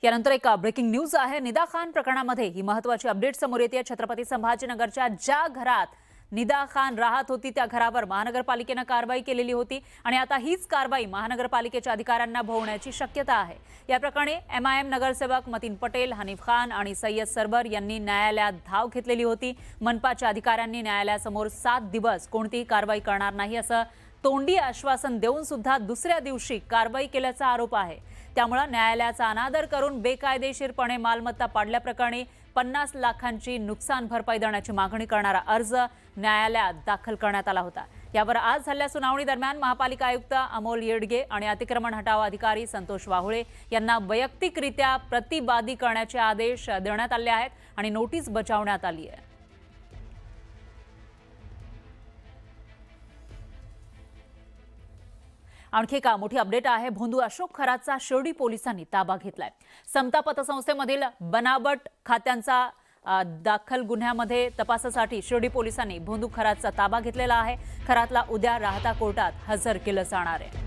यानंतर एक breaking news आहे। निदा खान प्रकरणामध्ये ही महत्त्वाची अपडेट समोर येते। छत्रपती संभाजीनगरच्या ज्या घरात निदा खान राहत होती त्या घरावर महानगरपालिकेने कारवाई केलेली होती आणि आता हीच कारवाई महानगरपालिकेच्या अधिकाऱ्यांना भोवण्याची शक्यता आहे। या प्रकरणी MIM नगरसेवक मतीन पटेल, हनीफ खान आणि सय्यद सरबर यांनी न्यायालयात धाव घेतलेली होती। मनपाच्या अधिकाऱ्यांनी न्यायालयासमोर 7 दिवस कोणतीही कारवाई करणार नाही असं तोंडी आश्वासन देऊन सुद्धा दुसऱ्या दिवशी कारवाई केल्याचा आरोप आहे। त्यामुळे न्यायालयाचा अनादर करून बेकायदेशीरपणे मालमत्ता पाडल्याप्रकरणी 50 लाखांची नुकसान भरपाई देण्याची मागणी करणारा अर्ज न्यायालयात दाखल करण्यात आला होता। यावर आज झालेल्या सुनावणी दरम्यान महापालिका आयुक्त अमोल येडगे आणि अतिक्रमण हटाव अधिकारी संतोष वाहुळे यांना वैयक्तिकरित्या प्रतिवादी करण्याचे आदेश देण्यात आले आहेत आणि नोटीस बजावण्यात आली आहे। आणखी एक मोठी अपडेट आहे। भोंदू अशोक खरातचा शिर्डी पोलिसांनी ताबा घेतलाय। समता पतसंस्थेमधील बनावट खात्यांचा दाखल गुन्ह्यामध्ये तपासासाठी शिर्डी पोलिसांनी भोंदू खरातचा ताबा घेतलेला आहे। खरातला उद्या राहता कोर्टात हजर केलं जाणार आहे।